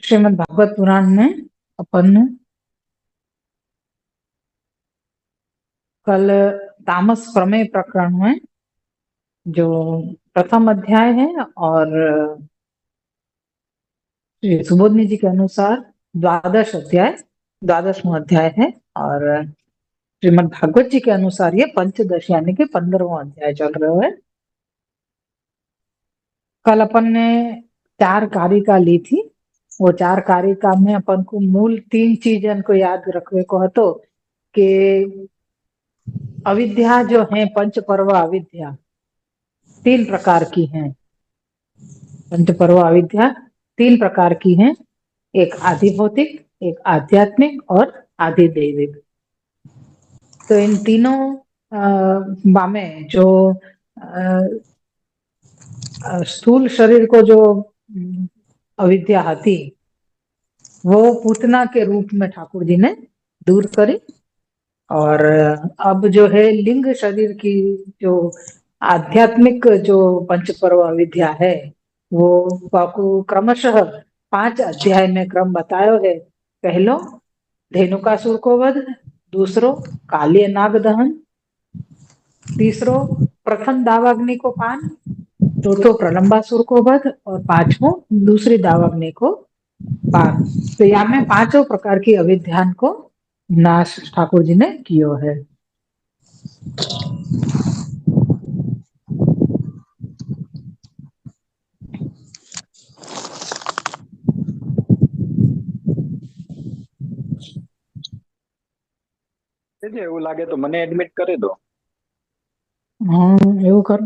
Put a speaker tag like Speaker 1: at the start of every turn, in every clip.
Speaker 1: श्रीमद् भागवत पुराण में अपन कल तामस प्रमेय प्रकरण में जो प्रथम अध्याय है और श्री सुबोधनी जी के अनुसार द्वादशवां अध्याय है और श्रीमद् भागवत जी के अनुसार ये पंचदश यानी कि 15वां अध्याय चल रहा है। कल अपन ने 4 कारिका ली थी। वो 4 कारिका में अपन को मूल 3 चीजन को याद रखने को हतो कि अविद्या जो है पंच पर्व अविद्या 3 प्रकार की है। पंच पर्व अविद्या 3 प्रकार की है, एक आधि भौतिक, एक आध्यात्मिक और आधि दैविक। तो इन तीनों में जो स्थूल शरीर को जो अविद्या थी वो पूतना के रूप में ठाकुर जी ने दूर करी और अब जो है लिंग शरीर की जो आध्यात्मिक जो पंचपर्व विद्या है वो बाकू क्रमशः 5 अध्याय में क्रम बतायो है। पहलो धेनुकासुर को वध, दूसरो कालिय नाग दहन, तीसरो प्रथम दावाग्नि को पान, चौथो प्रलंबासुर को वध और 5वां दूसरी दावाग्नि को पान। तो यहाँ में 5 प्रकार की अविद्यान को नाश ठाकुर जी ने कियो है।
Speaker 2: એવું લાગે તો મને એડમિટ કરી દો।
Speaker 1: એવું કર,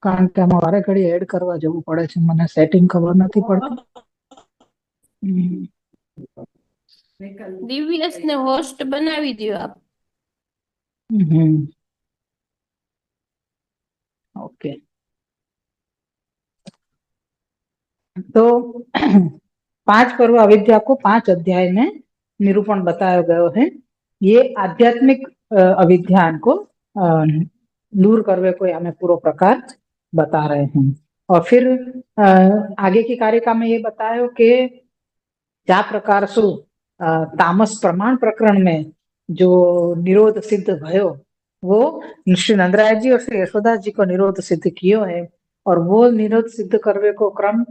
Speaker 1: કારણ કે આમાં વારે ઘડી એડ કરવા જવું પડે છે, મને સેટિંગ ખબર નથી પડતી।
Speaker 3: દિવ્યેશ ને હોસ્ટ બનાવી દો આપ।
Speaker 1: ओके, तो 5 पर्व अविद्या को 5 अध्याय में निरूपण बताया गया है। ये आध्यात्मिक अविद्यान को दूर करवे को हमें पूरा प्रकार बता रहे हैं। और फिर आगे की कारिका में ये बतायो कि जा प्रकार सु तामस प्रमाण प्रकरण में जो निरोध सिद्ध भयो वो श्री नंदराय जी और श्री यशोदा जी को निरोध सिद्ध कियो है। और वो निरोध सिद्ध करवे को क्रम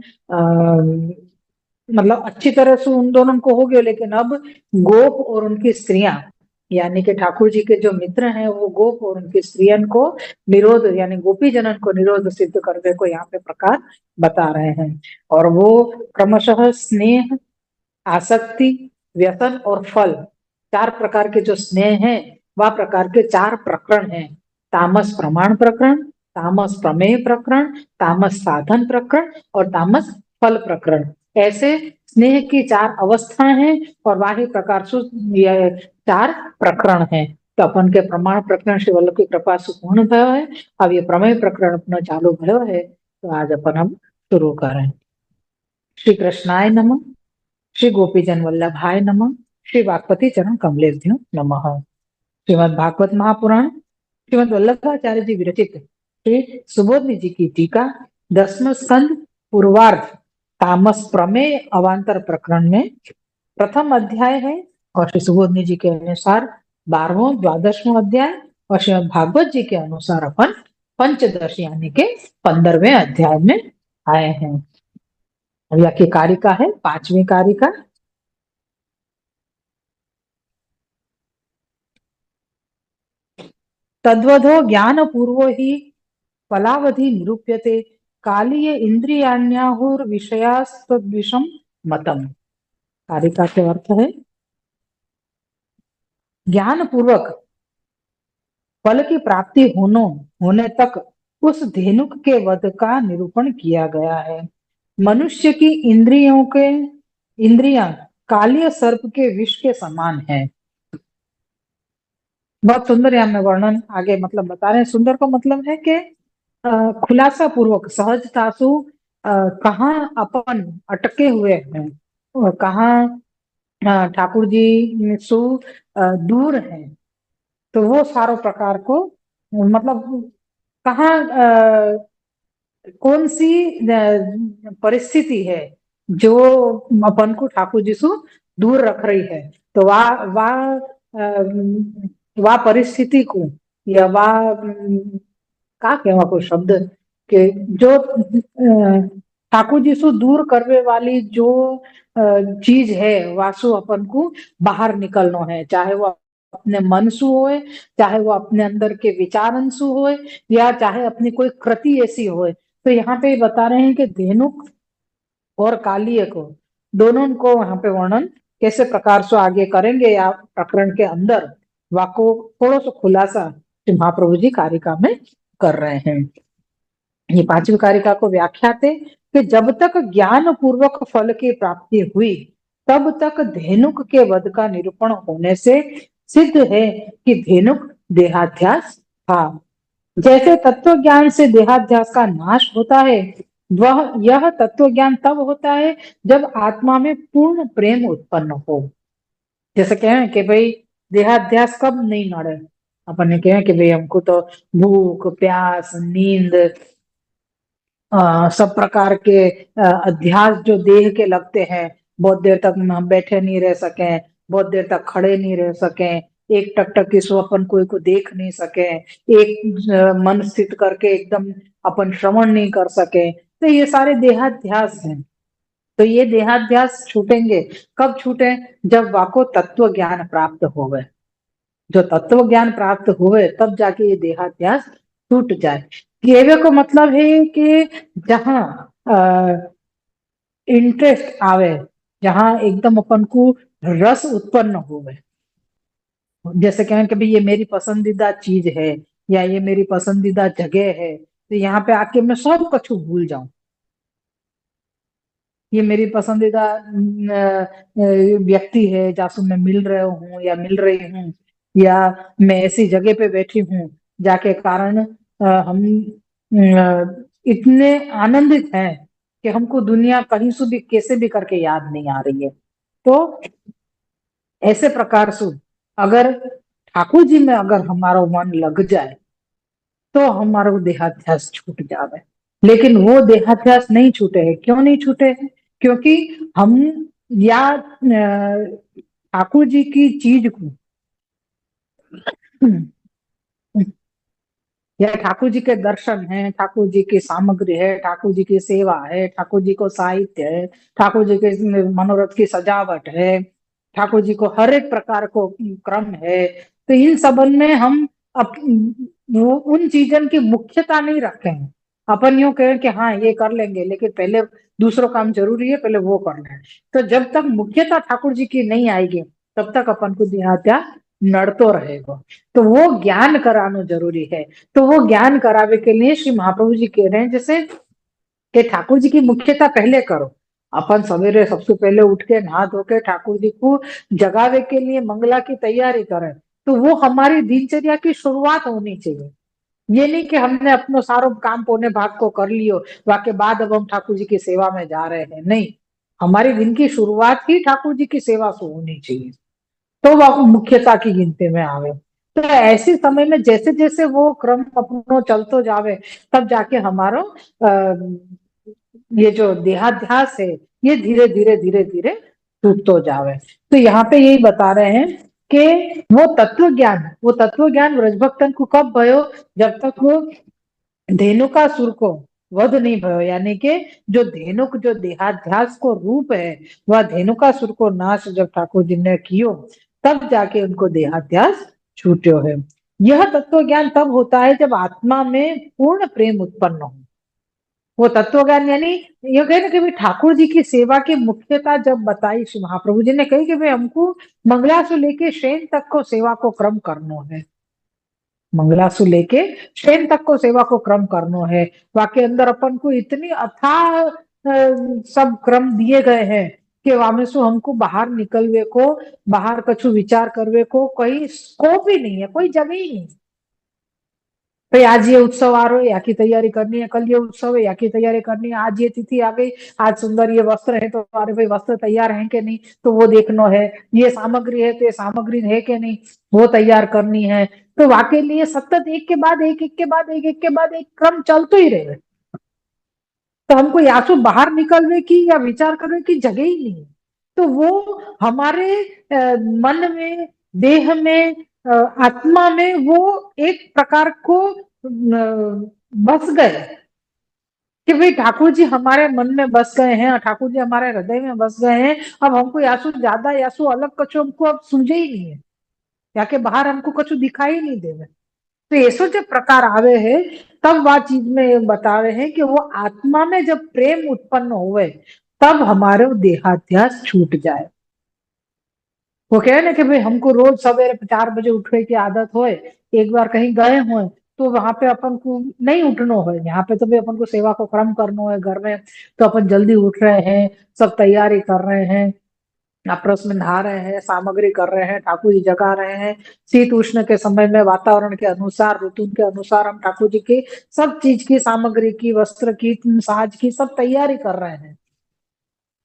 Speaker 1: मतलब अच्छी तरह से उन दोनों को हो गया, लेकिन अब गोप और उनकी स्त्रियां यानी कि ठाकुर जी के जो मित्र हैं वो गोप और उनकी स्त्रियन को निरोध यानी गोपी जनन को निरोध सिद्ध करने को यहाँ पे प्रकार बता रहे हैं। और वो क्रमशः स्नेह, आसक्ति, व्यसन और फल 4 प्रकार के जो स्नेह हैं वह प्रकार के 4 प्रकरण हैं। तामस प्रमाण प्रकरण, तामस प्रमेय प्रकरण, तामस साधन प्रकरण और तामस फल प्रकरण। ऐसे स्नेह की 4 अवस्थाएं हैं और वाही प्रकार से ये 4 प्रकरण हैं। तो अपन के प्रमाण प्रकरण श्री वल्लभ की कृपा से पूर्ण भयो है। अब ये प्रमेय प्रकरण अपना चालू भयो है, तो आज अपन हम शुरू करें। श्री कृष्णाय नमः, श्री गोपीजन वल्लभाय नमः, श्री वागपति चरण कमलेभ्यो नमः। श्रीमद् भागवत महापुराण श्रीमद् वल्लभाचार्य जी विरचित श्री सुबोधनी जी की टीका 10वां स्कंद पूर्वार्ध तामस प्रमेय अवांतर प्रकरण में प्रथम अध्याय है और श्री सुबोधनी जी के अनुसार 12वां द्वादशवां अध्याय और श्रीमद् भागवत जी के अनुसार अपन पंचदश यानी के 15वें अध्याय में आए हैं। यह की कारिका है 5वीं कारिका। तद्वधो ज्ञान पूर्वो ही फलावधि निरूप्यते कालीय इंद्रियाण्याहुर्विषयास्तद्विषम मतम। कारिका के अर्थ है ज्ञान पूर्वक फल की प्राप्ति होने तक उस धेनुक के वध का निरूपण किया गया है। मनुष्य की इंद्रियां कालीय सर्प के विष के समान है। बहुत सुंदर यहाँ में वर्णन आगे मतलब बता रहे हैं। सुंदर का मतलब है कि खुलासा पूर्वक सहजता सु कहाँ अपन अटके हुए हैं, कहाँ ठाकुर जी सु दूर हैं, तो वो सारो प्रकार को मतलब कहाँ कौन सी परिस्थिति है जो अपन को ठाकुर जी से दूर रख रही है। तो वा परिस्थिति को या वा का कहेवा कोई शब्द के जो ठाकुर जी से दूर करने वाली जो चीज है वासु अपन को बाहर निकलना है, चाहे वो अपने मन सु होए, चाहे वो अपने अंदर के विचारन सु होए, या चाहे अपनी कोई कृति ऐसी होए। तो यहाँ पे बता रहे हैं कि धेनुक और कालिय को दोनों को वहां पे वर्णन कैसे प्रकार से आगे करेंगे या प्रकरण के अंदर वाको थोड़ा सा खुलासा श्री महाप्रभु जी कारिका में कर रहे हैं। ये पांचवी कारिका को व्याख्या थे कि जब तक ज्ञान पूर्वक फल की प्राप्ति हुई तब तक धेनुक के वध का निरूपण होने से सिद्ध है कि धेनुक देहाध्यास था। जैसे तत्व ज्ञान से देहाध्यास का नाश होता है, वह यह तत्व ज्ञान तब होता है जब आत्मा में पूर्ण प्रेम उत्पन्न हो। जैसे कहें कि भाई देहाध्यास कब नहीं नड़े, अपन ने कहे कि भाई हमको तो भूख प्यास नींद सब प्रकार के अध्यास जो देह के लगते हैं, बहुत देर तक हम बैठे नहीं रह सके, बहुत देर तक खड़े नहीं रह सके, एक टक की सो अपन कोई को देख नहीं सके, एक मन स्थित करके एकदम अपन श्रवण नहीं कर सके, तो ये सारे देहाध्यास हैं। तो ये देहाध्यास छूटेंगे कब छूटे, जब वाको तत्व ज्ञान प्राप्त हो गए। जो तत्व ज्ञान प्राप्त हुए तब जाके ये देहाध्यास टूट जाए। केवे को मतलब है कि जहाँ इंटरेस्ट आवे, जहाँ एकदम अपन को रस उत्पन्न होवे, जैसे कहें कि भाई ये मेरी पसंदीदा चीज है या ये मेरी पसंदीदा जगह है, तो यहाँ पे आके मैं सब कछु भूल जाऊं। ये मेरी पसंदीदा व्यक्ति है जासु मैं मिल रहे हूँ या मिल रही हूँ, या मैं ऐसी जगह पे बैठी हूँ जाके कारण हम इतने आनंदित हैं कि हमको दुनिया कहीं से भी कैसे भी करके याद नहीं आ रही है। तो ऐसे प्रकार से अगर ठाकुर जी में अगर हमारा मन लग जाए तो हमारा वो देहाध्यास छूट जावे। लेकिन वो देहाध्यास नहीं छूटे हैं। क्यों नहीं छूटे हैं? क्योंकि हम या ठाकुर जी की चीज को या ठाकुर जी के दर्शन है, ठाकुर जी की सामग्री है, ठाकुर जी की सेवा है, ठाकुर जी को साहित्य है, ठाकुर जी के मनोरथ की सजावट है, ठाकुर जी को हर एक प्रकार को क्रम है। तो इन सबन में हम वो उन चीजन की मुख्यता नहीं रखे हैं। अपन यूं कहें कि हाँ ये कर लेंगे, लेकिन पहले दूसरों काम जरूरी है, पहले वो करना है। तो जब तक मुख्यता ठाकुर जी की नहीं आएगी तब तक अपन को देहाध्यास नड़तो रहेगा। तो वो ज्ञान कराना जरूरी है। तो वो ज्ञान करावे के लिए श्री महाप्रभु जी कह रहे हैं जैसे कि ठाकुर जी की मुख्यता पहले करो। अपन सवेरे सबसे पहले उठ के नहा धो के ठाकुर जी को जगावे के लिए मंगला की तैयारी करें, तो वो हमारी दिनचर्या की शुरुआत होनी चाहिए। ये नहीं कि हमने अपनो सारो काम पौने भाग को कर लियो, वाके बाद अब हम ठाकुर जी की सेवा में जा रहे हैं, नहीं। हमारी दिन की शुरुआत ही ठाकुर जी की सेवा से होनी चाहिए, तो वह मुख्यता की गिनती में आवे। तो ऐसे समय में जैसे जैसे वो क्रम अपनो चलतो जावे तब जाके हमारो ये जो देहाध्यास है ये धीरे धीरे धीरे धीरे टूटतो जावे। तो यहाँ पे यही बता रहे हैं कि वो तत्व ज्ञान ब्रजभक्तन को कब भयो, जब तक वो धेनुकासुर को वध नहीं भयो, यानी कि जो धेनुक जो देहाध्यास को रूप है वह धेनुकासुर को नाश जब ठाकुर जी ने कियो तब जाके उनको देहाध्यास छूट्यो है। यह तत्व ज्ञान तब होता है जब आत्मा में पूर्ण प्रेम उत्पन्न हो। वो तत्व ज्ञान यानी ये कहे ना कि भाई ठाकुर जी की सेवा की मुख्यता जब बताई श्री महाप्रभु जी ने कही कि भाई हमको मंगला से लेके शयन तक को सेवा को क्रम करना है। मंगला से लेके शयन तक को सेवा को क्रम करनो है। वाके अंदर अपन को इतनी अथाह सब क्रम दिए गए हैं कि वामे सु हमको बाहर निकलवे को, बाहर कछु विचार करवे को कोई स्कोप ही नहीं है, कोई जगह ही नहीं। भाई आज ये उत्सव आ रहा है, या की तैयारी करनी है, कल ये उत्सव है, या की तैयारी करनी है, आज ये तिथि आ गई, आज सुंदर ये वस्त्र है तो अरे भाई वस्त्र तैयार है कि नहीं तो वो देखना है, ये सामग्री है तो ये सामग्री है कि नहीं वो तैयार करनी है। तो वाकई लिए सतत एक के बाद एक, एक के बाद एक, एक के बाद एक क्रम चलते ही रहे। तो हमको यासु बाहर निकलने की या विचार करने की जगह ही नहीं है। तो वो हमारे मन में, देह में, आत्मा में वो एक प्रकार को बस गए कि भाई ठाकुर जी हमारे मन में बस गए हैं और ठाकुर जी हमारे हृदय में बस गए हैं। अब हमको यासु ज्यादा यासु अलग कछु हमको अब सूझे ही नहीं है, या के बाहर हमको कछु दिखाई नहीं देवे। तो ऐसो जो प्रकार आवे है, तब वह चीज में बता रहे हैं कि वो आत्मा में जब प्रेम उत्पन्न हुए तब हमारे देहाध्यास छूट जाए। वो कहे ना कि भाई हमको रोज सवेरे 4 बजे उठने की आदत होए, एक बार कहीं गए होए तो वहां पे अपन को नहीं उठनो है, यहाँ पे तो भाई अपन को सेवा को क्रम करना है घर में, तो अपन जल्दी उठ रहे हैं, सब तैयारी कर रहे हैं, आपस में नहा रहे हैं, सामग्री कर रहे हैं, ठाकुर जी जगा रहे हैं, शीत उष्ण के समय में वातावरण के अनुसार, ऋतु के अनुसार हम ठाकुर जी की सब चीज की, सामग्री की, वस्त्र की, साज की सब तैयारी कर रहे हैं।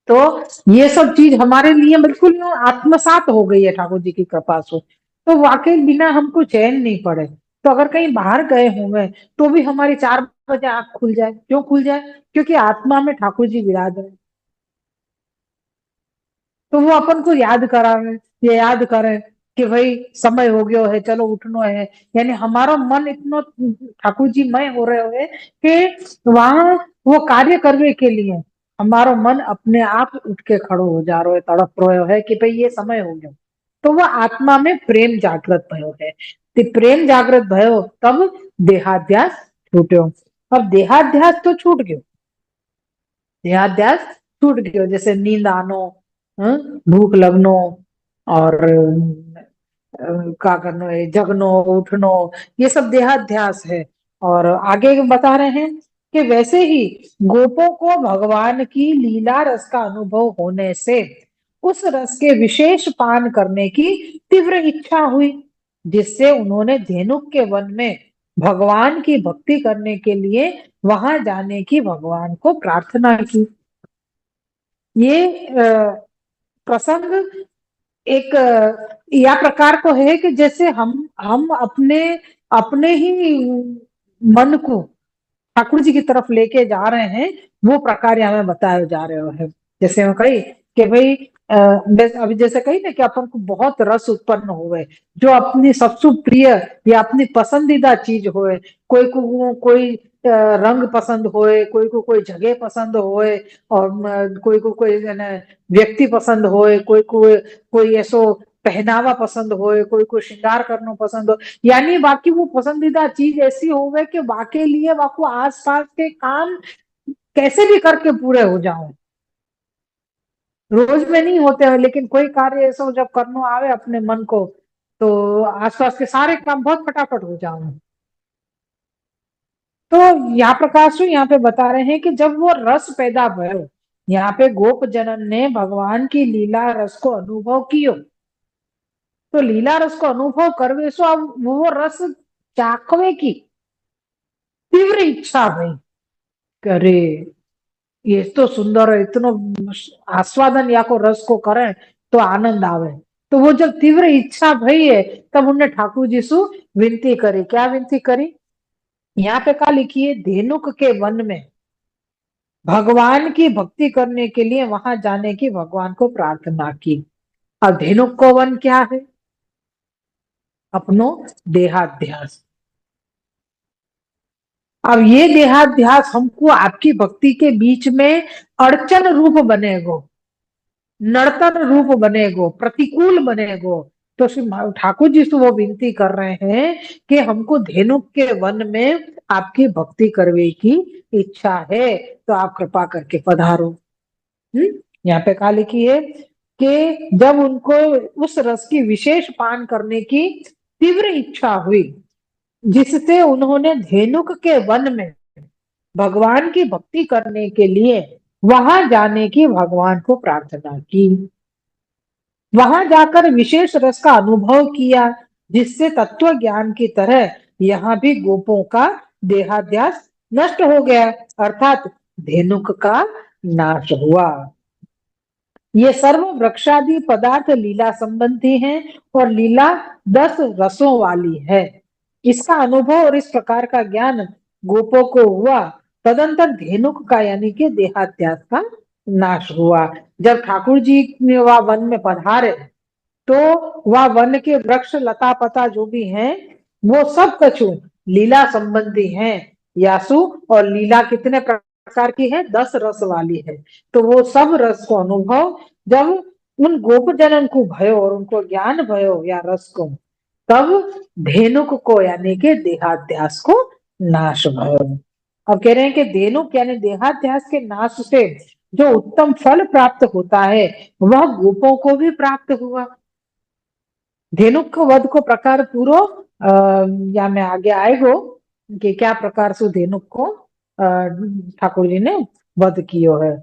Speaker 1: तो ये सब चीज हमारे लिए बिल्कुल यूं आत्मसात हो गई है ठाकुर जी की कृपा से। तो वाकई बिना हमको चैन नहीं पड़े। तो अगर कहीं बाहर गए होंगे तो भी हमारी 4 बजे आंख खुल जाए, क्यों खुल जाए? क्योंकि आत्मा में ठाकुर जी विराज रहे। तो वो अपन को याद करा रहे, ये याद करें कि भाई समय हो गयो है, चलो उठनो है। यानी हमारा मन इतना ठाकुर जी मय हो रहे हुए कि वहां वो कार्य करने के लिए हमारा मन अपने आप उठ के खड़ो हो जा रहा है, तड़प रहे है कि भाई ये समय हो गया। तो वो आत्मा में प्रेम जागृत भयो है। तो प्रेम जागृत भयो तब देहाध्यास छूट्यो। अब देहाध्यास तो छूट गयो, देहाध्यास छूट गयो, जैसे नींद आनो, भूख लगनो, और क्या करनो है, जगनो, उठनो, ये सब देहाध्यास है। और आगे बता रहे हैं कि वैसे ही गोपों को भगवान की लीला रस का अनुभव होने से उस रस के विशेष पान करने की तीव्र इच्छा हुई, जिससे उन्होंने धेनुक के वन में भगवान की भक्ति करने के लिए वहां जाने की भगवान को प्रार्थना की। ये प्रसंग एक या प्रकार को है कि जैसे हम अपने अपने ही मन को ठाकुर जी की तरफ लेके जा रहे हैं, वो प्रकार यहाँ में बताए जा रहे हैं। जैसे हम कही कि भाई अभी जैसे कही ना कि अपन को बहुत रस उत्पन्न हुए, जो अपनी सबसे प्रिय या अपनी पसंदीदा चीज होए, कोई रंग पसंद होए, कोई जगह पसंद होए, और कोई व्यक्ति पसंद होए, कोई ऐसो पहनावा पसंद होए, कोई श्रृंगार करना पसंद हो। यानी बाकी वो पसंदीदा चीज ऐसी होवे कि वाके लिए वाको आसपास के काम कैसे भी करके पूरे हो जाओ। रोज में नहीं होते हैं, लेकिन कोई कार्य ऐसा जब करना आवे अपने मन को, तो आसपास के सारे काम बहुत फटाफट हो जाओ। तो यहाँ प्रकाश यहाँ पे बता रहे हैं कि जब वो रस पैदा भयो, यहाँ पे गोप जनन ने भगवान की लीला रस को अनुभव कियो, तो लीला रस को अनुभव करवे सो अब वो रस चाखवे की तीव्र इच्छा भई करे। ये तो सुंदर है, इतनो आस्वादन या को रस को करें तो आनंद आवे। तो वो जब तीव्र इच्छा भई है, तब उन्होंने ठाकुर जी से विनती करी। क्या विनती करी? यहाँ पे क्या लिखी है? धेनुक के वन में भगवान की भक्ति करने के लिए वहां जाने की भगवान को प्रार्थना की। अब धेनुक को वन क्या है? अपनो देहाध्यास। अब ये देहाध्यास हमको आपकी भक्ति के बीच में अड़चन रूप बनेगो, नड़तन रूप बनेगो, प्रतिकूल बनेगो। तो श्री ठाकुर जी से वो विनती कर रहे हैं कि हमको धेनुक के वन में आपकी भक्ति करने की इच्छा है, तो आप कृपा करके पधारो। यहाँ पे कहा लिखी है कि जब उनको उस रस की विशेष पान करने की तीव्र इच्छा हुई, जिससे उन्होंने धेनुक के वन में भगवान की भक्ति करने के लिए वहां जाने की भगवान को प्रार्थना की, वहां जाकर विशेष रस का अनुभव किया, जिससे तत्व ज्ञान की तरह यहाँ भी गोपों का देहाध्यास नष्ट हो गया, अर्थात धेनुक का नाश हुआ। ये सर्व वृक्षादि पदार्थ लीला संबंधी हैं और लीला 10 रसों वाली है। इसका अनुभव और इस प्रकार का ज्ञान गोपों को हुआ, तदंतर धेनुक का यानी कि देहाध्यास का नाश हुआ। जब ठाकुर जी वह वन में पधारे तो वह वन के वृक्ष लता पता जो भी हैं वो सब कछु लीला संबंधी हैं यासु। और लीला कितने प्रकार की है? 10 रस वाली है। तो वो सब रस को अनुभव जब उन गोप जनन को भयो और उनको ज्ञान भयो या रस को, तब धेनुक को यानी कि देहाध्यास को नाश भयो। अब कह रहे हैं कि धेनुक यानी देहाध्यास के नाश से जो उत्तम फल प्राप्त होता है वह गोपों को भी प्राप्त हुआ। धेनुक को वध को प्रकार पूरो या में आगे आएगो कि क्या प्रकार से धेनुक को ठाकुर जी ने वध कियो है।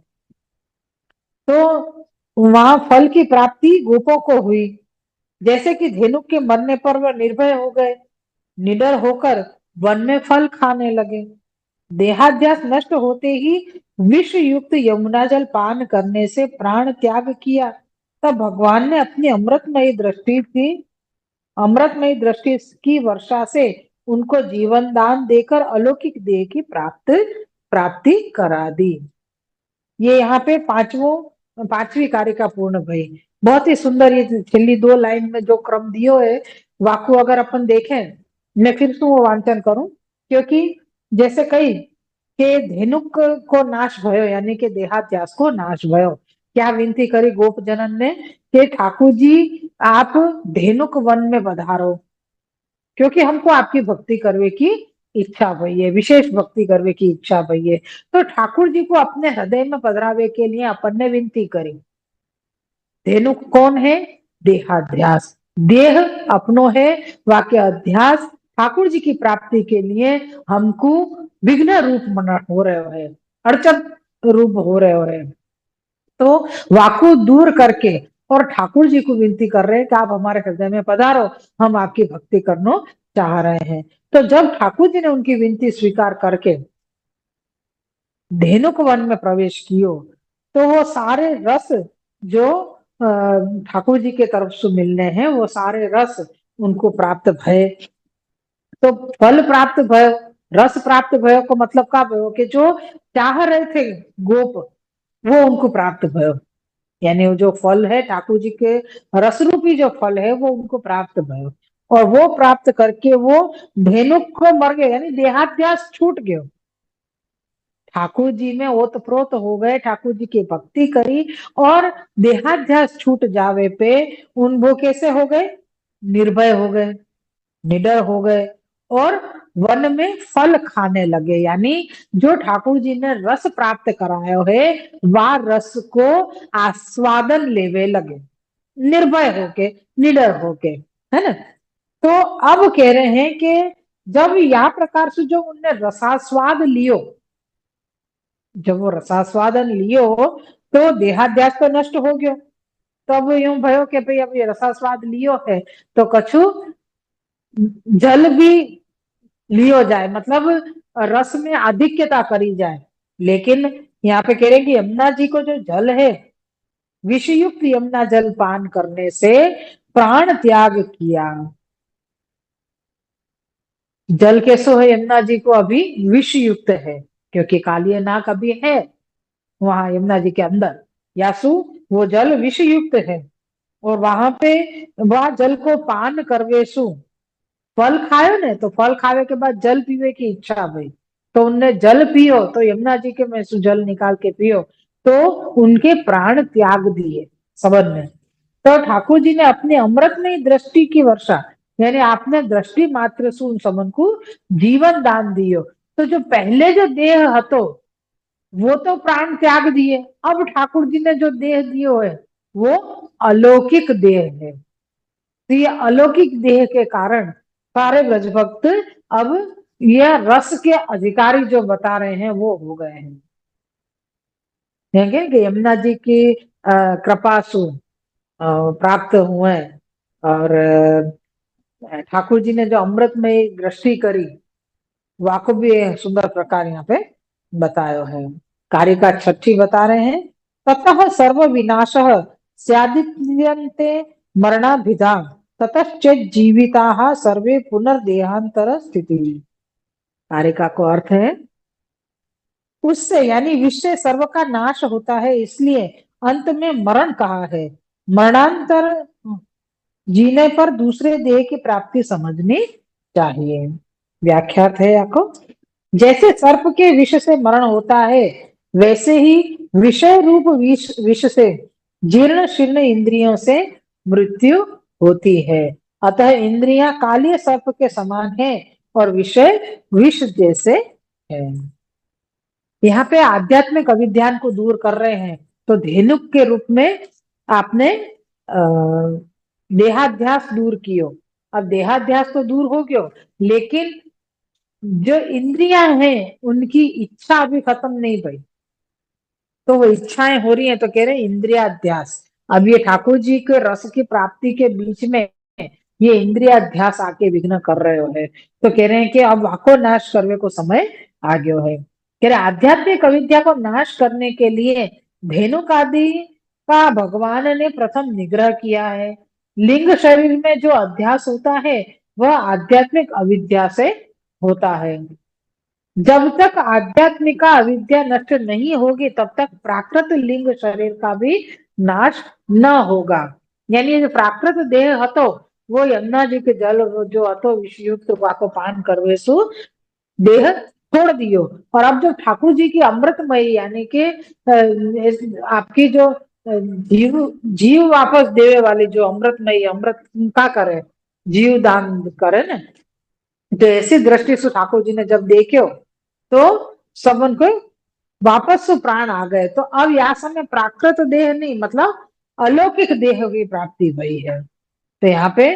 Speaker 1: तो वहां फल की प्राप्ति गोपों को हुई। जैसे कि धेनुक के मरने पर वह निर्भय हो गए, निडर होकर वन में फल खाने लगे। देहाध्यास नष्ट होते ही विष युक्त यमुना जल पान करने से प्राण त्याग किया। तब भगवान ने अपनी अमृतमयी दृष्टि की वर्षा से उनको जीवन दान देकर अलौकिक देह की प्राप्ति करा दी। ये यहाँ पे पांचवी कारिका पूर्ण भई। बहुत ही सुंदर ये छिली 2 लाइन में जो क्रम दियो है वाकु अगर अपन देखें, मैं फिर से वो वांचन करूं क्योंकि जैसे कही के धेनुक को नाश भयो यानी कि देहाध्यास को नाश भयो। क्या विनती करी गोप जनन ने कि ठाकुर जी आप धेनुक वन में पधारो क्योंकि हमको आपकी भक्ति करने की इच्छा भई है, विशेष भक्ति करने की इच्छा भई है। तो ठाकुर जी को अपने हृदय में पधरावे के लिए अपन ने विनती करी। धेनुक कौन है? देहाध्यास। देह अपनो है, वाक्य अध्यास ठाकुर जी की प्राप्ति के लिए हमको विघ्न रूप मन हो रहे है, अड़चन रूप हो रहे है। तो वाकु दूर करके और ठाकुर जी को विनती कर रहे हैं कि आप हमारे हृदय में पधारो, हम आपकी भक्ति करना चाह रहे हैं। तो जब ठाकुर जी ने उनकी विनती स्वीकार करके धेनुक वन में प्रवेश कियो तो वो सारे रस जो ठाकुर जी के तरफ से मिलने हैं वो सारे रस उनको प्राप्त भय। तो फल प्राप्त भयो, रस प्राप्त भयो को मतलब का भयो कि जो चाह रहे थे गोप वो उनको प्राप्त भयो। यानी वो जो फल है ठाकुर जी के रस रूपी जो फल है वो उनको प्राप्त भयो और वो प्राप्त करके वो धेनुक को मर गए यानी देहाध्यास छूट गयो। ठाकुर जी में ओतप्रोत हो गए, ठाकुर जी की भक्ति करी और देहाध्यास छूट जावे पे उन वो कैसे हो गए? निर्भय हो गए, निडर हो गए और वन में फल खाने लगे। यानी जो ठाकुर जी ने रस प्राप्त करायो है वह रस को आस्वादन लेवे लगे, निर्भय होके, निडर होके, है ना। तो अब कह रहे हैं कि जब या प्रकार से जो उनने रसास्वाद लियो, जब वो रसास्वादन लियो तो देहाध्यास तो नष्ट हो गयो। तो अब यूं भयो कि भाई अब ये रसास्वाद लियो है तो कछु जल भी लियो जाए, मतलब रस में आधिक्यता करी जाए। लेकिन यहाँ पे कह रहे हैं कि यमुना जी को जो जल है विषयुक्त यमुना जल पान करने से प्राण त्याग किया। जल कैसो है? यमुना जी को अभी विष युक्त है क्योंकि कालिय नाग अभी है वहां यमुना जी के अंदर। यासु वो जल विष युक्त है और वहां पे वह जल को पान करवेसु फल खायो ने तो फल खावे के बाद जल पीवे की इच्छा भई तो उनने जल पियो तो यमुना जी के में से जल निकाल के पियो तो उनके प्राण त्याग दिए सबन ने। तो ठाकुर जी ने अपने अमृतमयी दृष्टि की वर्षा यानी आपने दृष्टि मात्र से उन सबन को जीवन दान दियो। तो जो पहले जो देह हतो वो तो प्राण त्याग दिए, अब ठाकुर जी ने जो देह दियो है वो अलौकिक देह है। तो ये अलौकिक देह के कारण सारे ब्रज भक्त अब यह रस के अधिकारी जो बता रहे हैं वो हो गए हैं। देखेंगे कि यमुना जी की कृपा सु प्राप्त हुए और ठाकुर जी ने जो अमृतमय दृष्टि करी वाको भी सुंदर प्रकार यहाँ पे बतायो है। कार्य का छठी बता रहे हैं। ततः सर्व विनाश स्यादित्यन्ते मरणाभिधा ततश्चेत् जीविताः सर्वे पुनर्देहांतर स्थिति। कारिका को अर्थ है उससे यानी विषय सर्व का नाश होता है, इसलिए अंत में मरण कहा है। मरणांतर जीने पर दूसरे देह की प्राप्ति समझनी चाहिए। व्याख्यात है आपको, जैसे सर्प के विष से मरण होता है, वैसे ही विषय रूप विष से जीर्ण शीर्ण इंद्रियों से मृत्यु होती है। अतः इंद्रियां कालिय सर्प के समान है और विषय विष जैसे है। यहाँ पे आध्यात्मिक अविद्यान को दूर कर रहे हैं, तो धेनुक के रूप में आपने देहाध्यास दूर कियो। अब देहाध्यास तो दूर हो गयो, लेकिन जो इंद्रियां हैं उनकी इच्छा अभी खत्म नहीं भई, तो वो इच्छाएं हो रही हैं, तो कह रहे हैं इंद्रियाध्यास। अब ये ठाकुर जी के रस की प्राप्ति के बीच में ये इंद्रियाध्यास आके विघ्न कर रहे हो है, तो कह रहे हैं कि अब वाको नाश करने को समय आ गयो है। कह रहे आध्यात्मिक अविद्या को नाश करने के लिए धेनुक आदि का भगवान ने प्रथम निग्रह किया है। लिंग शरीर में जो अध्यास होता है वह आध्यात्मिक अविद्या से होता है। जब तक आध्यात्मिका अविद्या नष्ट नहीं होगी तब तक प्राकृत लिंग शरीर का भी नाश न होगा। यानी जो प्राकृत देह हतो वो यमुना जी के जल जो हतो विषयुक्त वाको पान करवे सु देह छोड़ दियो। और अब जो ठाकुर जी की अमृतमयी यानी कि आपकी जो जीव जीव वापस देवे वाली जो अमृतमयी अमृत का करे, जीव दान करे ना, तो ऐसी दृष्टि से ठाकुर जी ने जब देखो तो सबन को वापस से प्राण आ गए। तो अब यहाँ समय प्राकृत देह नहीं, मतलब अलौकिक देह की प्राप्ति हुई है। तो यहाँ पे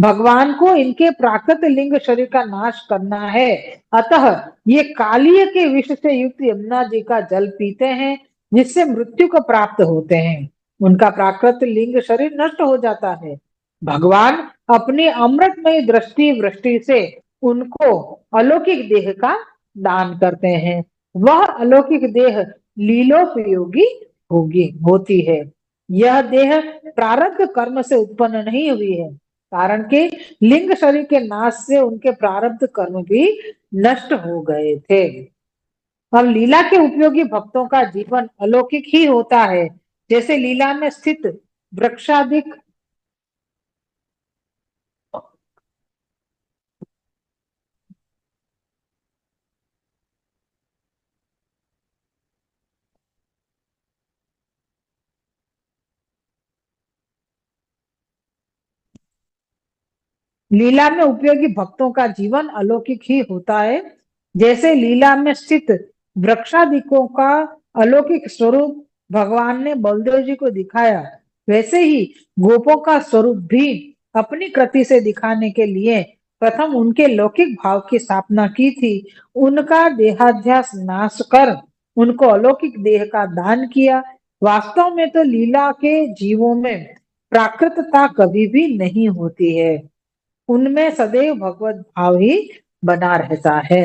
Speaker 1: भगवान को इनके प्राकृत लिंग शरीर का नाश करना है, अतः ये कालीय के विष से युक्त यमुना जी का जल पीते हैं, जिससे मृत्यु को प्राप्त होते हैं। उनका प्राकृत लिंग शरीर नष्ट हो जाता है। भगवान अपनी अमृतमय दृष्टि वृष्टि से उनको अलौकिक देह का दान करते हैं। वह अलौकिक देह लीलोपयोगी होती है। यह देह प्रारब्ध कर्म से उत्पन्न नहीं हुई है, कारण के लिंग शरीर के नाश से उनके प्रारब्ध कर्म भी नष्ट हो गए थे। अब लीला के उपयोगी भक्तों का जीवन अलौकिक ही होता है। जैसे लीला में स्थित वृक्षादिक लीला में उपयोगी भक्तों का जीवन अलौकिक ही होता है। जैसे लीला में स्थित वृक्षादिकों का अलौकिक स्वरूप भगवान ने बलदेव जी को दिखाया, वैसे ही गोपों का स्वरूप भी अपनी कृति से दिखाने के लिए प्रथम उनके लौकिक भाव की स्थापना की थी। उनका देहाध्यास नाश कर उनको अलौकिक देह का दान किया। वास्तव में तो लीला के जीवों में प्राकृतता कभी भी नहीं होती है, उनमें सदैव भगवत भाव ही बना रहता है।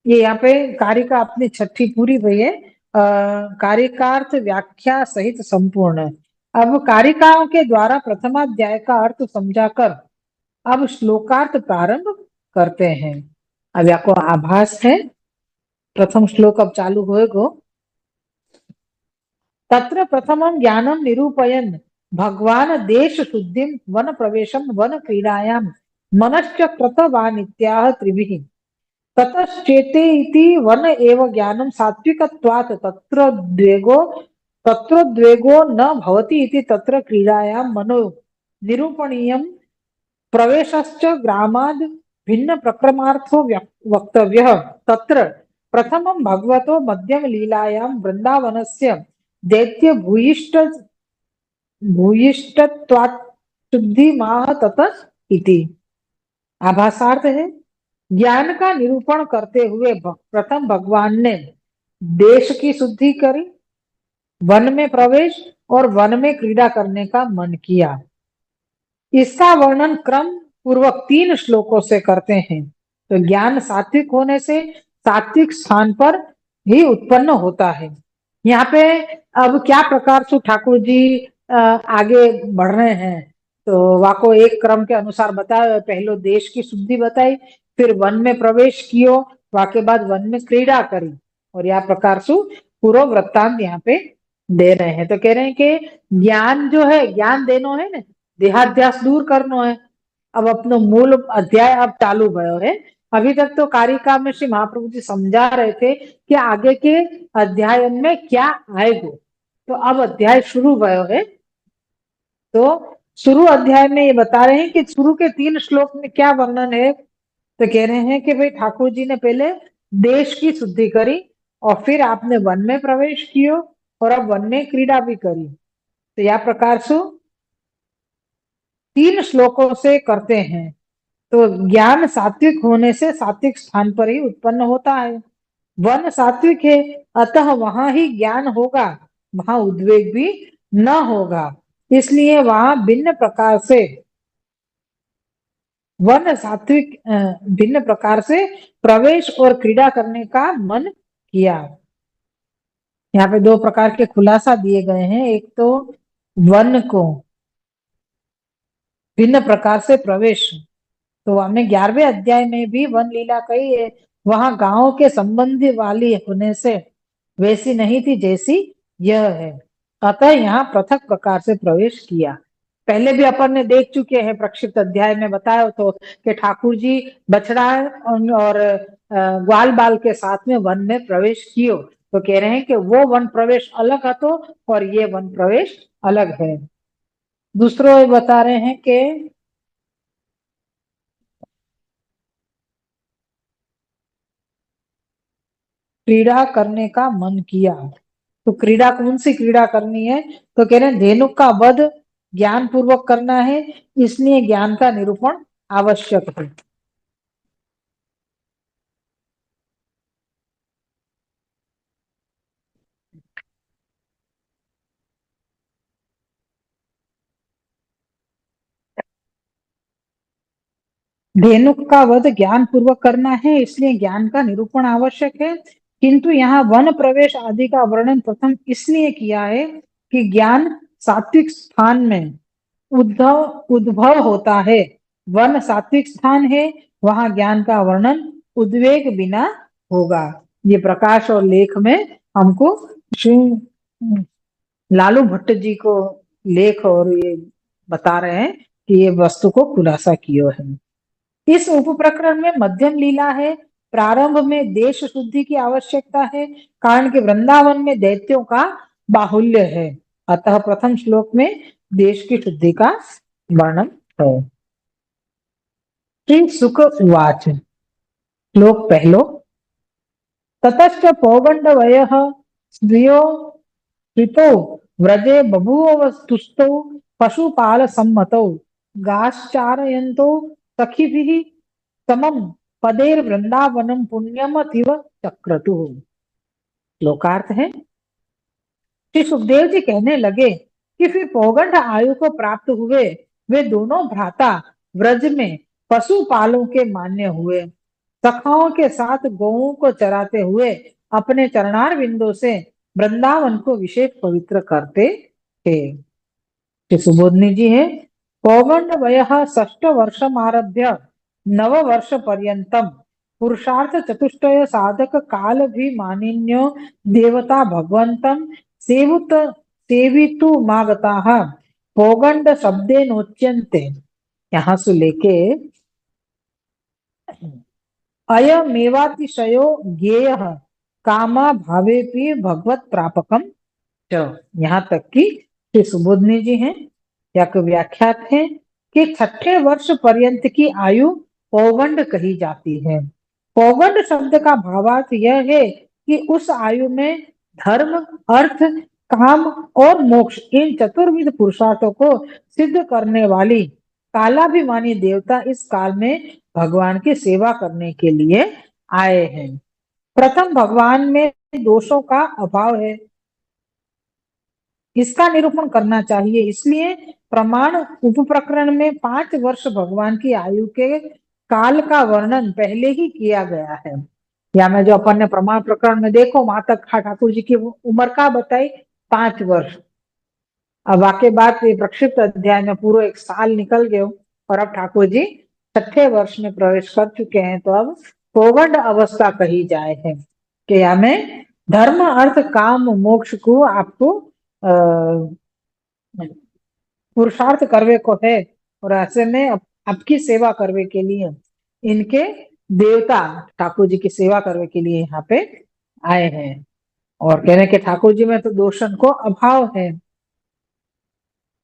Speaker 1: ये यहाँ पे कारिका अपनी छठी पूरी हुई है। कारिकार्थ व्याख्या सहित संपूर्ण। अब कारिकाओं के द्वारा प्रथमाध्याय का अर्थ समझाकर अब श्लोकार्थ प्रारंभ करते हैं। अब आपको आभास है, प्रथम श्लोक अब चालू होएगो। तत्र प्रथमं ज्ञानं निरूपयन् भगवान देश शुद्धिं वन प्रवेशं वन क्रीडायां मनश्च कृतवानित्याह त्रिभिः ततश्चेते इति वन एव ज्ञानं सात्विकत्वात् तत्रोद्वेगो न भवति इति तत्र क्रीडायां मनो निरूपणीयं प्रवेशश्च ग्रामाद् भिन्न प्रक्रमार्थो वक्तव्यः। तत्र प्रथमं भगवतो मध्यम लीलायां वृंदावनस्य दैत्य भूयिष्ठत्वात् शुद्धि माह ततः इति। आभासार्थ है, ज्ञान का निरूपण करते हुए प्रथम भगवान ने देश की शुद्धि करी, वन में प्रवेश और वन में क्रीड़ा करने का मन किया। इसका वर्णन क्रम पूर्वक 3 श्लोकों से करते हैं। तो ज्ञान सात्विक होने से सात्विक स्थान पर ही उत्पन्न होता है। यहाँ पे अब क्या प्रकार से ठाकुर जी आगे बढ़ रहे हैं, तो वाको एक क्रम के अनुसार बताया। पहले देश की शुद्धि बताई, फिर वन में प्रवेश कियो, वाके बाद वन में क्रीड़ा करी, और या प्रकार से पूरा वृत्तांत यहाँ पे दे रहे हैं। तो कह रहे हैं कि ज्ञान जो है, ज्ञान देनो है ना, देहाध्यास दूर करनो है। अब अपनो मूल अध्याय अब चालू भयो है। अभी तक तो कारिका में श्री महाप्रभु जी समझा रहे थे कि आगे के अध्याय में क्या आएगा। तो अब अध्याय शुरू भयो है। तो शुरू अध्याय में ये बता रहे हैं कि शुरू के 3 श्लोक में क्या वर्णन है। तो कह रहे हैं कि भाई ठाकुर जी ने पहले देश की शुद्धि करी और फिर आपने वन में प्रवेश कियो और अब वन में क्रीड़ा भी करी। तो यह प्रकार से 3 श्लोकों से करते हैं। तो ज्ञान सात्विक होने से सात्विक स्थान पर ही उत्पन्न होता है। वन सात्विक है, अतः वहां ही ज्ञान होगा, वहां उद्वेग भी न होगा। इसलिए वहां वन सात्विक भिन्न प्रकार से प्रवेश और क्रीड़ा करने का मन किया। यहाँ पे 2 प्रकार के खुलासा दिए गए हैं। एक तो वन को भिन्न प्रकार से प्रवेश, तो हमने 11वें अध्याय में भी वन लीला कही है। वहां गांव के संबंधी वाली होने से वैसी नहीं थी जैसी यह है, अतः यहाँ पृथक प्रकार से प्रवेश किया। पहले भी अपन ने देख चुके हैं, प्रक्षिप्त अध्याय में बताया तो कि ठाकुर जी बछड़ा और ग्वाल बाल के साथ में वन में प्रवेश कियो। तो कह रहे हैं कि वो वन प्रवेश अलग है तो, और ये वन प्रवेश अलग है। दूसरों ये बता रहे हैं कि क्रीड़ा करने का मन किया। तो क्रीड़ा कौन सी क्रीड़ा करनी है? तो कह रहे हैं धेनुक का वध ज्ञान पूर्वक करना है, इसलिए ज्ञान का निरूपण आवश्यक है। धेनुक का वध ज्ञान पूर्वक करना है, इसलिए ज्ञान का निरूपण आवश्यक है। किंतु यहाँ वन प्रवेश आदि का वर्णन प्रथम इसलिए किया है कि ज्ञान सात्विक स्थान में उद्भव होता है। वन सात्विक स्थान है, वहां ज्ञान का वर्णन उद्वेग बिना होगा। ये प्रकाश और लेख में हमको श्री लालू भट्ट जी को लेख और ये बता रहे हैं कि ये वस्तु को खुलासा किया है। इस उप प्रकरण में मध्यम लीला है। प्रारंभ में देश शुद्धि की आवश्यकता है, कारण कि वृंदावन में दैत्यों का बाहुल्य है। अतः प्रथम श्लोक में देश की शुद्धि का वर्णन है। श्री सुक उवाच, श्लोक पहलो। ततश्च पौगंडवयः स्त्रियो श्रितो व्रजे बभूव तुष्टौ पशुपाल सम्मतौ गाश्चारयन्तो सखिभिः समम पदेर वृंदावनम पुण्यमतिव चक्रतुः। श्लोकार्थ है, श्री सुखदेव जी कहने लगे कि फिर पौगंड आयु को प्राप्त हुए वे दोनों भ्राता व्रज में पशुपालों के मान्य हुए, सखाओं के साथ गौओं को चराते हुए अपने चरणार बिंदु से वृंदावन को विशेष पवित्र करते थे। श्री सुबोधनी जी है, पौगंड वयः 6 वर्षम आरभ्य 9 वर्ष पर्यंतम पुरुषार्थ चतुष्टय साधक काल भी मानिन्यो देवता भगवंतम सेवितु मागता पौगंड शब्दे नोच्यन्ते। यहाँ से लेके अयमेवातिशयो ज्ञेय कामा भावेपि भगवत प्रापकम च। यहाँ तक कि श्री सुबोधनी जी हैं या व्याख्यात है कि 6ठे वर्ष पर्यंत की आयु पौगंड कही जाती है। पौगंड शब्द का भावार्थ यह है कि उस आयु में धर्म, अर्थ, काम और मोक्ष इन चतुर्विध पुरुषार्थों को सिद्ध करने वाली कालाभिमानी देवता इस काल में भगवान की सेवा करने के लिए आए हैं। प्रथम भगवान में दोषों का अभाव है, इसका निरूपण करना चाहिए। इसलिए प्रमाण उप प्रकरण में 5 वर्ष भगवान की आयु के काल का वर्णन पहले ही किया गया है। या में जो अपन ने प्रमाण प्रकरण में देखो, वहां तक ठाकुर जी की उम्र का बताई 5 वर्ष। अब वाके बाद ये प्रक्षिप्त अध्याय में पूरा 1 साल निकल गए और अब ठाकुर जी 6ठे वर्ष में प्रवेश कर चुके हैं। तो अब पौगंड अवस्था कही जाए है कि हमें धर्म अर्थ काम मोक्ष को आपको पुरुषार्थ करवे को है, और ऐसे में आपकी सेवा करवे के लिए इनके देवता ठाकुर जी की सेवा करवे के लिए यहाँ पे आए हैं। और कहने के ठाकुर जी में तो दोषन को अभाव है।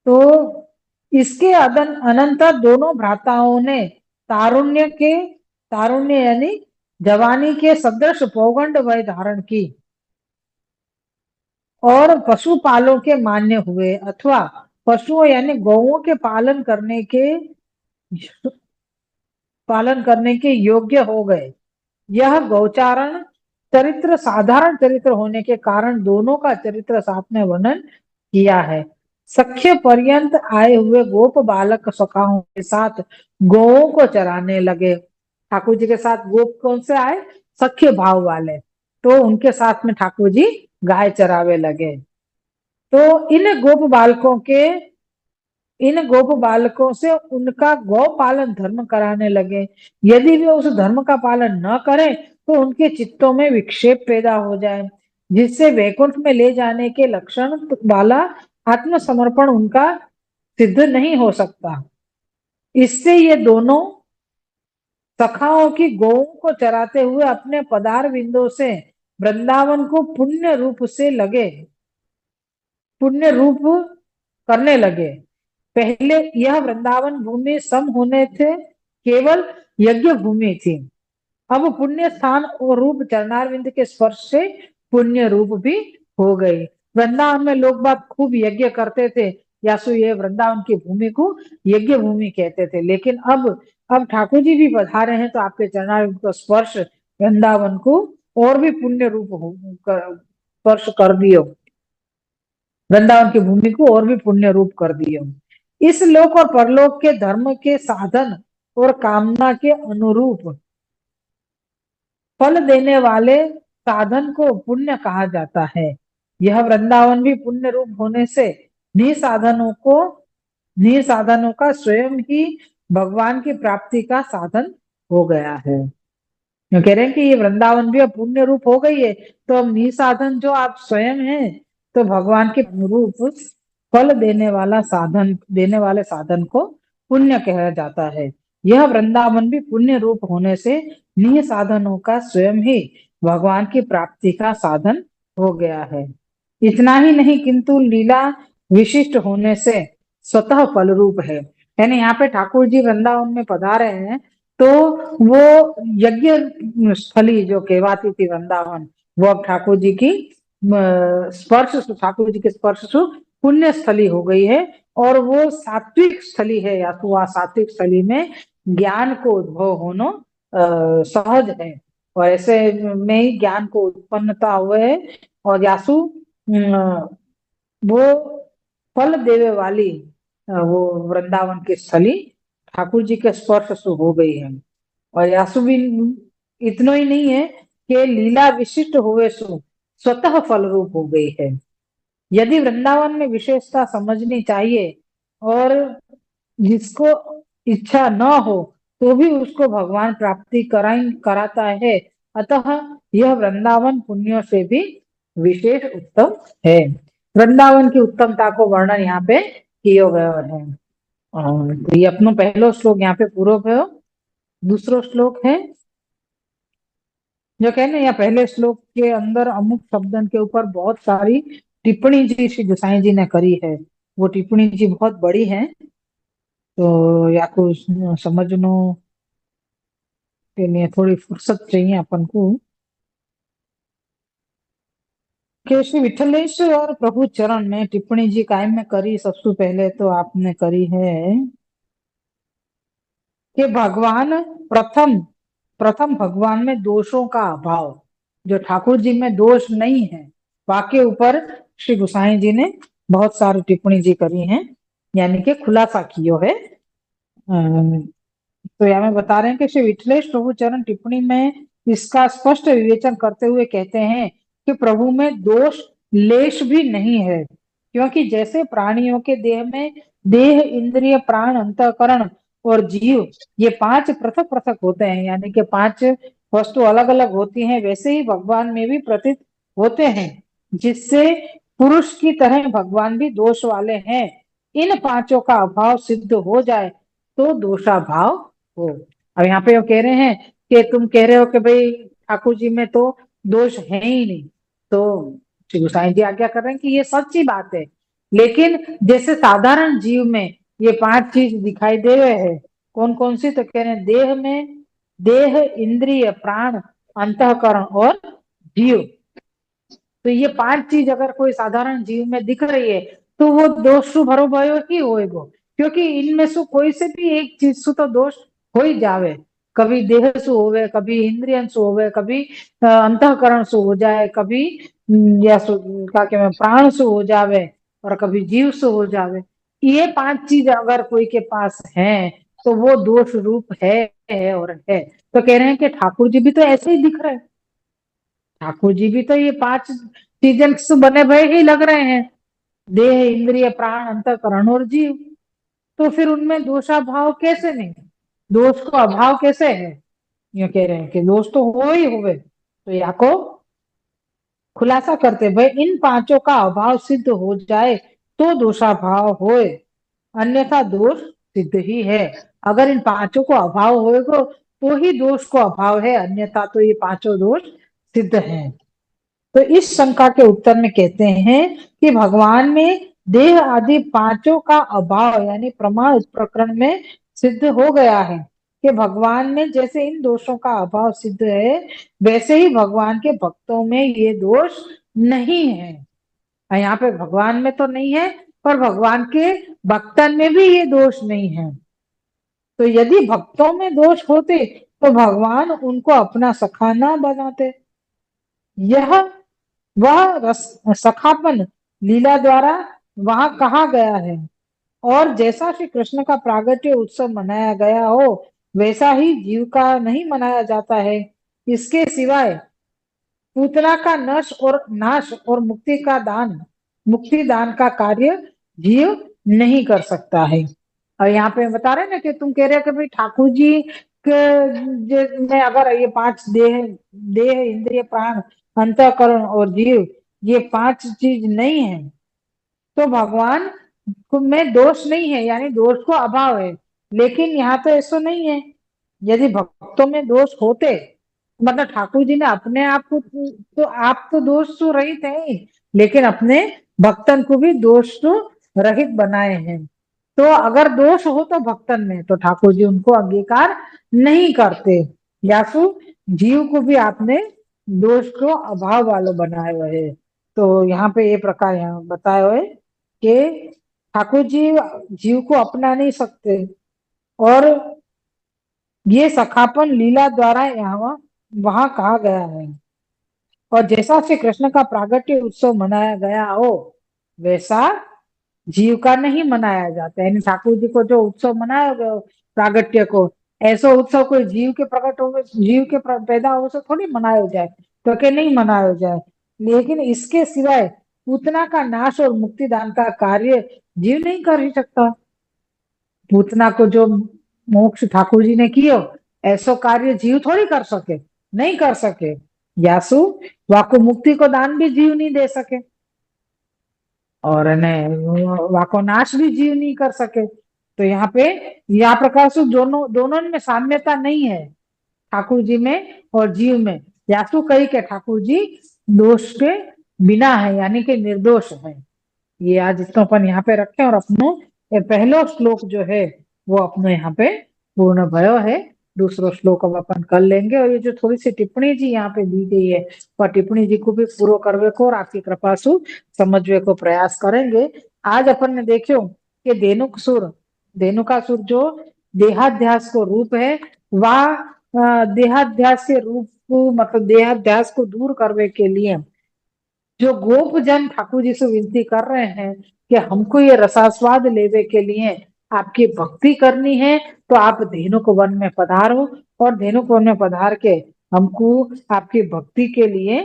Speaker 1: तो इसके अनंतर दोनों भ्राताओं ने तारुण्य यानी जवानी के सदृश पौगंड वय धारण की और पशुपालों के मान्य हुए, अथवा पशुओं यानी गौओं के पालन करने के योग्य हो गए। यह गौचारण चरित्र साधारण चरित्र होने के कारण दोनों का चरित्र साथ में वर्णन किया है। सख्य पर्यंत आए हुए गोप बालक सखाओं के साथ गौओं को चराने लगे। ठाकुर जी के साथ गोप कौन से आए? सख्य भाव वाले। तो उनके साथ में ठाकुर जी गाय चरावे लगे। तो इन गोप बालकों से उनका गौ पालन धर्म कराने लगे। यदि वे उस धर्म का पालन न करें तो उनके चित्तों में विक्षेप पैदा हो जाए, जिससे वैकुंठ में ले जाने के लक्षण वाला आत्मसमर्पण उनका सिद्ध नहीं हो सकता। इससे ये दोनों सखाओं की गौओं को चराते हुए अपने पदार बिंदों से वृंदावन को पुण्य रूप करने लगे। पहले यह वृंदावन भूमि सम होने थे केवल यज्ञ भूमि थी। अब पुण्य स्थान और रूप चरणारविंद के स्पर्श से पुण्य रूप भी हो गई। वृंदावन में लोग बात खूब यज्ञ करते थे, यासु ये वृंदावन की भूमि को यज्ञ भूमि कहते थे। लेकिन अब ठाकुर जी भी पधारे हैं तो आपके चरणारविंद का स्पर्श वृंदावन को और भी पुण्य रूप स्पर्श कर दियो, वृंदावन की भूमि को और भी पुण्य रूप कर दियो। इस लोक और परलोक के धर्म के साधन और कामना के अनुरूप फल देने वाले साधन को पुण्य कहा जाता है। यह वृंदावन भी पुण्य रूप होने से निसाधनों का स्वयं ही भगवान की प्राप्ति का साधन हो गया है। कह रहे हैं कि ये वृंदावन भी अब पुण्य रूप हो गई है, तो अब निसाधन जो आप स्वयं हैं तो भगवान के अनुरूप फल देने वाले साधन को पुण्य कहा जाता है। यह वृंदावन भी पुण्य रूप होने से निह साधनों का स्वयं ही भगवान की प्राप्ति का साधन हो गया है। इतना ही नहीं किंतु लीला विशिष्ट होने से स्वतः फल रूप है। यानी यहाँ पे ठाकुर जी वृंदावन में पधारे हैं तो वो यज्ञ स्थली जो कहवाती थी वृंदावन, वो अब ठाकुर जी के स्पर्श से पुण्य स्थली हो गई है। और वो सात्विक स्थली है, या तो सात्विक स्थली में ज्ञान को उद्भव होना सहज है, और ऐसे में ही ज्ञान को उत्पन्नता हुए है। और यासु वो फल देवे वाली वो वृंदावन की स्थली ठाकुर जी के स्पर्श से हो गई है। और यासु भी इतना ही नहीं है कि लीला विशिष्ट हुए सु स्वतः फल रूप हो गई है। यदि वृंदावन में विशेषता समझनी चाहिए और जिसको इच्छा न हो तो भी उसको भगवान प्राप्ति कराता है, अतः यह वृंदावन पुण्यों से भी विशेष उत्तम है। वृंदावन की उत्तमता को वर्णन यहाँ पे किया गया है। तो ये अपनो पहलो श्लोक यहाँ पे पूरा भयो। दूसरो श्लोक है जो कहने या पहले श्लोक के अंदर अमुक शब्दन के ऊपर बहुत सारी टिप्पणी जी श्री गोसाई जी ने करी है। वो टिप्पणी जी बहुत बड़ी है, तो या को समझनो के लिए थोड़ी फुर्सत चाहिए अपन को। कि श्री विठलेश्वर और प्रभु चरण में टिप्पणी जी कायम में करी। सबसे पहले तो आपने करी है कि प्रथम भगवान में दोषों का अभाव, जो ठाकुर जी में दोष नहीं है, वाके ऊपर श्री गोसाई जी ने बहुत सारी टिप्पणी जी करी हैं, यानी कि खुलासा कियो है। तो यहाँ में बता रहे हैं कि श्री विठलेश प्रभु चरण टिप्पणी में इसका स्पष्ट विवेचन करते हुए कहते हैं कि प्रभु में दोष लेश भी नहीं है, क्योंकि जैसे प्राणियों के देह में देह, इंद्रिय, प्राण, अंतःकरण और जीव ये 5 पृथक पृथक होते हैं, यानी कि 5 वस्तु अलग अलग होती हैं, वैसे ही भगवान में भी प्रतीत होते हैं, जिससे पुरुष की तरह भगवान भी दोष वाले हैं। इन पांचों का अभाव सिद्ध हो जाए तो दोषाभाव हो। अब यहाँ पे वो कह रहे हैं कि तुम कह रहे हो कि भाई ठाकुर जी में तो दोष है ही नहीं, तो श्री गोसाई जी आज्ञा कर रहे हैं कि ये सच्ची बात है, लेकिन जैसे साधारण जीव में ये पांच चीज दिखाई दे रहे हैं, कौन कौन सी, तो कह रहे हैं देह में देह, इंद्रिय, प्राण, अंतःकरण और जीव। तो ये पांच चीज अगर कोई साधारण जीव में दिख रही है तो वो दोष सु भरो भयो ही होएगो, क्योंकि इनमें से कोई से भी एक चीज सु तो दोष हो ही जावे। कभी देह सु होवे, कभी इंद्रियन सु होवे, कभी अंतःकरण सु हो जाए, कभी या क्या कहते हैं प्राण सु हो जावे, और कभी जीव सु हो जावे। ये पांच चीज अगर कोई के पास है तो वो दोष रूप है और है। तो कह रहे हैं कि ठाकुर जी भी तो ऐसे ही दिख रहे हैं, ठाकुर जी भी तो ये पांच चीजें से बने भय ही लग रहे हैं, देह, इंद्रिय, प्राण, अंतःकरण और जीव। तो फिर उनमें दोषाभाव कैसे नहीं, दोष को अभाव कैसे है? ये कह रहे हैं कि दोष तो हो ही हुए। तो या को खुलासा करते भाई इन पांचों का अभाव सिद्ध हो जाए तो दोषाभाव होए, अन्यथा दोष सिद्ध ही है। अगर इन पांचों को अभाव होएगा तो ही दोष को अभाव है, अन्यथा तो ये पांचों दोष सिद्ध हैं। तो इस शंका के उत्तर में कहते हैं कि भगवान में देह आदि पांचों का अभाव यानी प्रमाण इस प्रकरण में सिद्ध हो गया है कि भगवान में जैसे इन दोषों का अभाव सिद्ध है, वैसे ही भगवान के भक्तों में ये दोष नहीं है। यहाँ पे भगवान में तो नहीं है, पर भगवान के भक्तन में भी ये दोष नहीं है। तो यदि भक्तों में दोष होते तो भगवान उनको अपना सखा ना बनाते। यह वह सखापन लीला द्वारा वहां कहा गया है, और जैसा श्री कृष्ण का प्रागट्य उत्सव मनाया गया हो वैसा ही जीव का नहीं मनाया जाता है। इसके सिवाय पूतना का नाश और मुक्ति दान का कार्य जीव नहीं कर सकता है। और यहाँ पे बता रहे हैं ना कि तुम कह रहे हो कि भाई ठाकुर जी में अगर ये पांच देह देह इंद्रिय प्राण अंतःकरण और जीव ये पांच चीज नहीं है तो भगवान में दोष नहीं है, यानी दोष को अभाव है। लेकिन यहाँ तो ऐसा नहीं है। यदि भक्तों में दोष होते, मतलब ठाकुर जी ने अपने आप को तो आप तो दोष तो रहित है, लेकिन अपने भक्तन को भी दोष तो रहित बनाए हैं। तो अगर दोष हो तो भक्तन में तो ठाकुर जी उनको अंगीकार नहीं करते। यासु जीव को भी आपने दोष को अभाव वालों बनाए हुए है। तो यहाँ पे ये प्रकार यहाँ बताए हुए कि ठाकुर जी जीव को अपना नहीं सकते, और ये सखापन लीला द्वारा यहाँ वहां कहा गया है। और जैसा श्री कृष्ण का प्रागट्य उत्सव मनाया गया हो वैसा जीव का नहीं मनाया जाता है। यानी ठाकुर जी को जो उत्सव मनाया गया प्रागट्य को, ऐसा उत्सव कोई जीव के प्रकट हो जीव के पैदा हो से थोड़ी मनाया जाए, तो के नहीं मनाया जाए। लेकिन इसके सिवाय पूतना का नाश और मुक्ति दान का कार्य जीव नहीं कर ही सकता। पूतना को जो मोक्ष ठाकुर जी ने कियो, ऐसो कार्य जीव थोड़ी कर सके, नहीं कर सके। यासु वाको मुक्ति को दान भी जीव नहीं दे सके, और वाको नाश भी जीव नहीं कर सके। तो यहाँ पे यहाँ प्रकार से दोनों में साम्यता नहीं है, ठाकुर जी में और जीव में। यासु कही के ठाकुर जी दोष के बिना है, यानी कि निर्दोष है। ये आज इसको अपन यहाँ पे रखें और अपनो ये पहलो श्लोक जो है वो अपने यहाँ पे पूर्ण भयो है। दूसरो श्लोक अब अपन कर लेंगे, और ये जो थोड़ी सी टिप्पणी जी यहाँ पे दी गई है वह टिप्पणी जी को भी पूरा करवे को और आपकी कृपा से समझवे को प्रयास करेंगे। आज अपन ने देखो कि देनुकासुर जो देहाध्यास को रूप है, वह देहाध्यास के रूप को मतलब देहाध्यास को दूर करने के लिए जो गोप जन ठाकुर जी से विनती कर रहे हैं कि हमको ये रसास्वाद लेने के लिए आपकी भक्ति करनी है, तो आप धेनुक वन में पधारो, और धेनुक वन में पधार के हमको आपकी भक्ति के लिए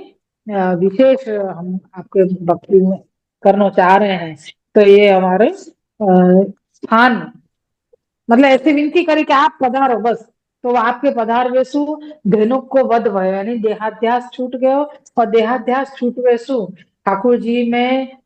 Speaker 1: विशेष हम आपके भक्ति में करना चाह रहे हैं। तो ये हमारे स्थान मतलब ऐसी विनती करें कि आप पधारो बस, तो आपके पधारवेसु धेनुक को वध भयो, यानी देहाध्यास छूट गयो। और देहाध्यास छूटवेसु ठाकुर जी में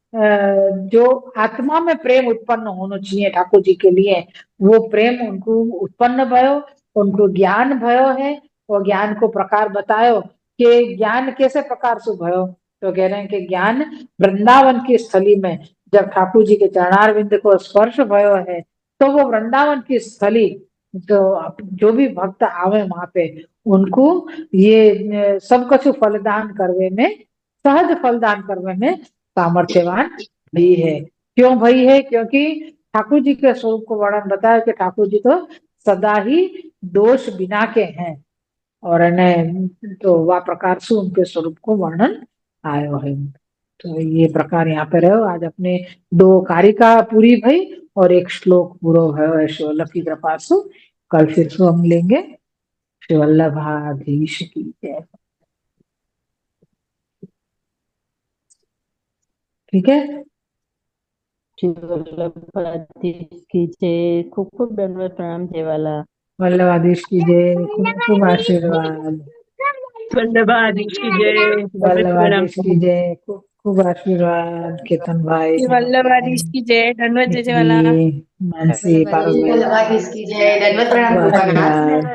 Speaker 1: जो आत्मा में प्रेम उत्पन्न होना चाहिए ठाकुर जी के लिए, वो प्रेम उनको उत्पन्न भयो, उनको ज्ञान भयो है। और ज्ञान को प्रकार बतायो कि ज्ञान कैसे प्रकार से भयो, तो कह रहे हैं कि ज्ञान वृंदावन की स्थली में जब ठाकुर जी के चरणारविंद को स्पर्श भयो है, तो वो वृंदावन की स्थली जो भी भक्त आवे वहां पे, उनको ये सब कुछ फलदान करवे में, सहज फलदान करवे में सामर्थ्यवान भी है। क्यों भाई है? क्योंकि ठाकुर जी के स्वरूप को वर्णन बताया कि ठाकुर जी तो सदा ही दोष बिना के हैं। और तो वह प्रकार से उनके स्वरूप को वर्णन आयो है। तो ये प्रकार यहाँ पे रहो। आज अपने 2 कारिका पूरी भई और 1 श्लोक पूरा भयो है शिवल्लभ की कृपा से। कल फिर से हम लेंगे। शिवल्लभाधीश की जय। ठीक है।
Speaker 4: वल्लभाधीश की जय। खूब खूब दंडवत प्रणाम जयवाला।
Speaker 1: वल्लभाधीश की जय। खूब खूब आशीर्वाद।
Speaker 4: वल्लभाधीश की जय।
Speaker 1: वल्लभाधीश की जय। खूब खूब आशीर्वाद। केतन भाई,
Speaker 3: वल्लभाधीश की जय। दंडवत जय वाला।
Speaker 1: मानसी, पारुल भाई,
Speaker 5: वल्लभाधीश की जय। दंडवत प्रणाम
Speaker 1: खूब
Speaker 5: गोपालनाथ।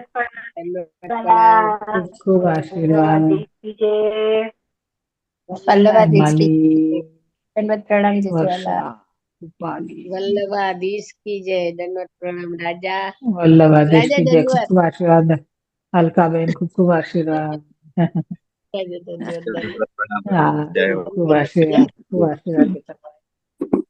Speaker 1: आशीर्वाद। खूब खूब आशीर्वाद।
Speaker 5: वल्लभाधीश की
Speaker 1: माली
Speaker 5: दंडवत प्रणाम जय वाला।
Speaker 1: वर्षा पाली
Speaker 5: वल्लभाधीश की जय। दंडवत प्रणाम राजा।
Speaker 1: वल्लभाधीश
Speaker 5: राजा
Speaker 1: की जय। खूब
Speaker 5: दंडवत।
Speaker 1: खूब आशीर्वाद। अलका बहन खूब खूब आशीर्वाद।
Speaker 5: राजा दंडवत।
Speaker 2: दंडवत प्रणाम।
Speaker 1: हाँ,
Speaker 2: जय हो।
Speaker 1: खूब आशीर्वाद, खूब आशीर्वाद।